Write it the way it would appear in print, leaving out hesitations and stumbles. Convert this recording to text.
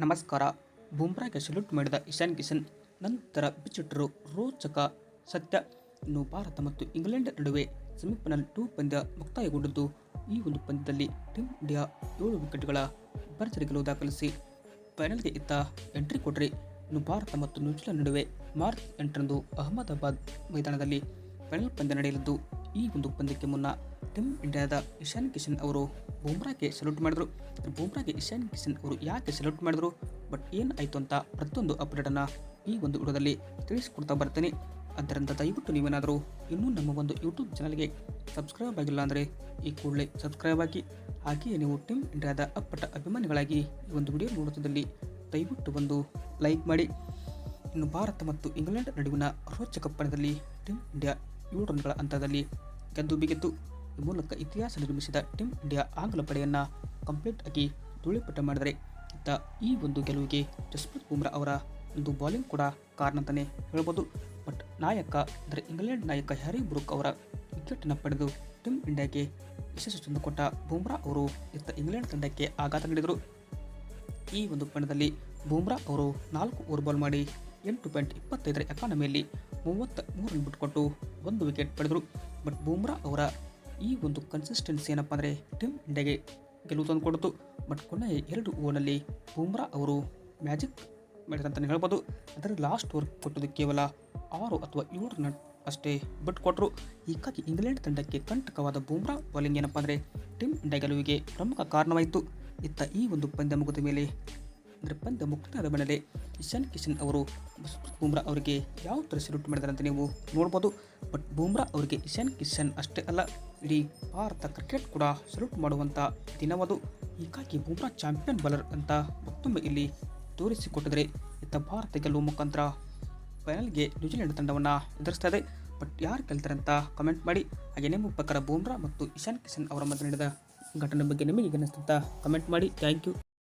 ನಮಸ್ಕಾರ. ಬೂಮ್ರಾಗೆ ಸಲ್ಯೂಟ್ ಮಾಡಿದ ಇಶಾನ್ ಕಿಶನ್ ನಂತರ ಬಿಚ್ಚಿಟ್ಟರು ರೋಚಕ ಸತ್ಯ. ಇನ್ನು ಭಾರತ ಮತ್ತು ಇಂಗ್ಲೆಂಡ್ ನಡುವೆ ಸೆಮಿಫೈನಲ್ 2 ಪಂದ್ಯ ಮುಕ್ತಾಯಗೊಂಡಿದ್ದು, ಈ ಒಂದು ಪಂದ್ಯದಲ್ಲಿ ಟೀಮ್ ಇಂಡಿಯಾ 7 ವಿಕೆಟ್ಗಳ ಭರ್ಜರಿ ಗೆಲುವು ದಾಖಲಿಸಿ ಫೈನಲ್ಗೆ ಇತ್ತ ಎಂಟ್ರಿ ಕೊಟ್ಟರೆ, ಇನ್ನು ಭಾರತ ಮತ್ತು ನ್ಯೂಜಿಲೆಂಡ್ ನಡುವೆ ಮಾರ್ಚ್ 8ರಂದು ಅಹಮದಾಬಾದ್ ಮೈದಾನದಲ್ಲಿ ಫೈನಲ್ ಪಂದ್ಯ ನಡೆಯಲಿದ್ದು, ಈ ಒಂದು ಪಂದ್ಯಕ್ಕೆ ಮುನ್ನ ಟೀಮ್ ಇಂಡಿಯಾದ ಇಶಾನ್ ಕಿಶನ್ ಅವರು ಬೂಮ್ರಾಗೆ ಸಲ್ಯೂಟ್ ಮಾಡಿದರು. ಬೂಮ್ರಾಗೆ ಇಶಾನ್ ಕಿಶನ್ ಅವರು ಯಾಕೆ ಸಲ್ಯೂಟ್ ಮಾಡಿದರು, ಬಟ್ ಏನಾಯಿತು ಅಂತ ಪ್ರತಿಯೊಂದು ಅಪ್ಡೇಟನ್ನು ಈ ಒಂದು ವಿಡಿಯೋದಲ್ಲಿ ತಿಳಿಸಿಕೊಡ್ತಾ ಬರ್ತೀನಿ. ಆದ್ದರಿಂದ ದಯವಿಟ್ಟು ನೀವೇನಾದರೂ ಇನ್ನೂ ನಮ್ಮ ಒಂದು ಯೂಟ್ಯೂಬ್ ಚಾನಲ್ಗೆ ಸಬ್ಸ್ಕ್ರೈಬ್ ಆಗಿಲ್ಲ ಅಂದರೆ ಈ ಕೂಡಲೇ ಸಬ್ಸ್ಕ್ರೈಬ್ ಆಗಿ, ಹಾಗೆಯೇ ನೀವು ಟೀಮ್ ಇಂಡಿಯಾದ ಅಪ್ಪಟ ಅಭಿಮಾನಿಗಳಾಗಿ ಈ ಒಂದು ವಿಡಿಯೋ ನೋಡುತ್ತಿದ್ದಲ್ಲಿ ದಯವಿಟ್ಟು ಒಂದು ಲೈಕ್ ಮಾಡಿ. ಇನ್ನು ಭಾರತ ಮತ್ತು ಇಂಗ್ಲೆಂಡ್ ನಡುವಿನ ರೋಚಕ ಪಂದ್ಯದಲ್ಲಿ ಟೀಮ್ ಇಂಡಿಯಾ 7 ರನ್ಗಳ ಅಂತರದಲ್ಲಿ ಗೆದ್ದು ಬಿಗಿತ್ತು. ಈ ಮೂಲಕ ಇತಿಹಾಸ ನಿರ್ಮಿಸಿದ ಟೀಮ್ ಇಂಡಿಯಾ ಆಂಗ್ಲ ಪಡೆಯನ್ನು ಕಂಪ್ಲೀಟ್ ಆಗಿ ಧೂಳಿಪಟ ಮಾಡಿದರೆ, ಇತ್ತ ಈ ಒಂದು ಗೆಲುವಿಗೆ ಜಸ್ಪ್ರೀತ್ ಬೂಮ್ರಾ ಅವರ ಒಂದು ಬೌಲಿಂಗ್ ಕೂಡ ಕಾರಣ ಅಂತಲೇ ಹೇಳ್ಬೋದು. ಬಟ್ ನಾಯಕ ಅಂದರೆ ಇಂಗ್ಲೆಂಡ್ ನಾಯಕ ಹ್ಯಾರಿ ಬ್ರೂಕ್ ಅವರ ವಿಕೆಟನ್ನು ಪಡೆದು ಟೀಮ್ ಇಂಡಿಯಾಗೆ ಯಶಸ್ಸು ತಂದುಕೊಟ್ಟ ಬೂಮ್ರಾ ಅವರು ಇತ್ತ ಇಂಗ್ಲೆಂಡ್ ತಂಡಕ್ಕೆ ಆಘಾತ ನೀಡಿದರು. ಈ ಒಂದು ಪಂದ್ಯದಲ್ಲಿ ಬೂಮ್ರಾ ಅವರು 4 ಓವರ್ ಬಾಲ್ ಮಾಡಿ 8.25 ಎಕಾನಮಿಯಲ್ಲಿ 33 ರನ್ ಬಿಟ್ಟುಕೊಟ್ಟು 1 ವಿಕೆಟ್ ಪಡೆದರು. ಬಟ್ ಬೂಮ್ರಾ ಅವರ ಈ ಒಂದು ಕನ್ಸಿಸ್ಟೆನ್ಸಿ ಏನಪ್ಪ ಅಂದರೆ ಟೀಮ್ ಇಂಡಿಯಾಗೆ ಗೆಲುವು ತಂದುಕೊಡ್ತು. ಬಟ್ ಕೊನೆಯ 2 ಓವರ್ನಲ್ಲಿ ಬೂಮ್ರಾ ಅವರು ಮ್ಯಾಜಿಕ್ ಮಾಡಿದಂತಲೇ ಹೇಳ್ಬೋದು. ಅದರಲ್ಲಿ ಲಾಸ್ಟ್ ಓವರ್ ಕೊಟ್ಟದ್ದು ಕೇವಲ 6 ಅಥವಾ 7 ರನ್ ಅಷ್ಟೇ ಬಿಟ್ಟುಕೊಟ್ಟರು. ಹೀಗಾಗಿ ಇಂಗ್ಲೆಂಡ್ ತಂಡಕ್ಕೆ ಕಂಟಕವಾದ ಬೂಮ್ರಾ ಬೌಲಿಂಗ್ ಏನಪ್ಪ ಅಂದರೆ ಟೀಮ್ ಇಂಡಿಯಾ ಗೆಲುವಿಗೆ ಪ್ರಮುಖ ಕಾರಣವಾಯಿತು. ಇತ್ತ ಈ ಒಂದು ಪಂದ್ಯ ಮುಗಿದ ಮೇಲೆ ಅಂದರೆ ಪಂದ್ಯ ಮುಕ್ತಾಯದ ಮೇಲೆ ಇಶಾನ್ ಕಿಶನ್ ಅವರು ಬೂಮ್ರಾ ಅವರಿಗೆ ಯಾವ ಥರ ಸಲ್ಯೂಟ್ ಮಾಡಿದ್ದಾರೆ ಅಂತ ನೀವು ನೋಡ್ಬೋದು. ಬಟ್ ಬೂಮ್ರಾ ಅವರಿಗೆ ಇಶಾನ್ ಕಿಶನ್ ಅಷ್ಟೇ ಅಲ್ಲ, ಇಡೀ ಭಾರತ ಕ್ರಿಕೆಟ್ ಕೂಡ ಸಲ್ಯೂಟ್ ಮಾಡುವಂಥ ದಿನವದು. ಹೀಗಾಗಿ ಬೂಮ್ರಾ ಚಾಂಪಿಯನ್ ಬೌಲರ್ ಅಂತ ಮತ್ತೊಮ್ಮೆ ಇಲ್ಲಿ ತೋರಿಸಿಕೊಟ್ಟಿದರೆ, ಇತ್ತ ಭಾರತ ಗೆಲ್ಲುವ ಮುಖಾಂತರ ಫೈನಲ್ಗೆ ನ್ಯೂಜಿಲೆಂಡ್ ತಂಡವನ್ನು ಎದುರಿಸ್ತಾ ಇದೆ. ಬಟ್ ಯಾರು ಗೆಲ್ತಾರೆ ಅಂತ ಕಮೆಂಟ್ ಮಾಡಿ. ಹಾಗೆ ನಿಮ್ಮ ಪ್ರಕಾರ ಬೂಮ್ರಾ ಮತ್ತು ಇಶಾನ್ ಕಿಶನ್ ಅವರ ಮಧ್ಯೆ ನಡೆದ ಘಟನೆ ಬಗ್ಗೆ ನಿಮಗೆ ಅನಿಸ್ತಂತ ಕಮೆಂಟ್ ಮಾಡಿ. Thank you.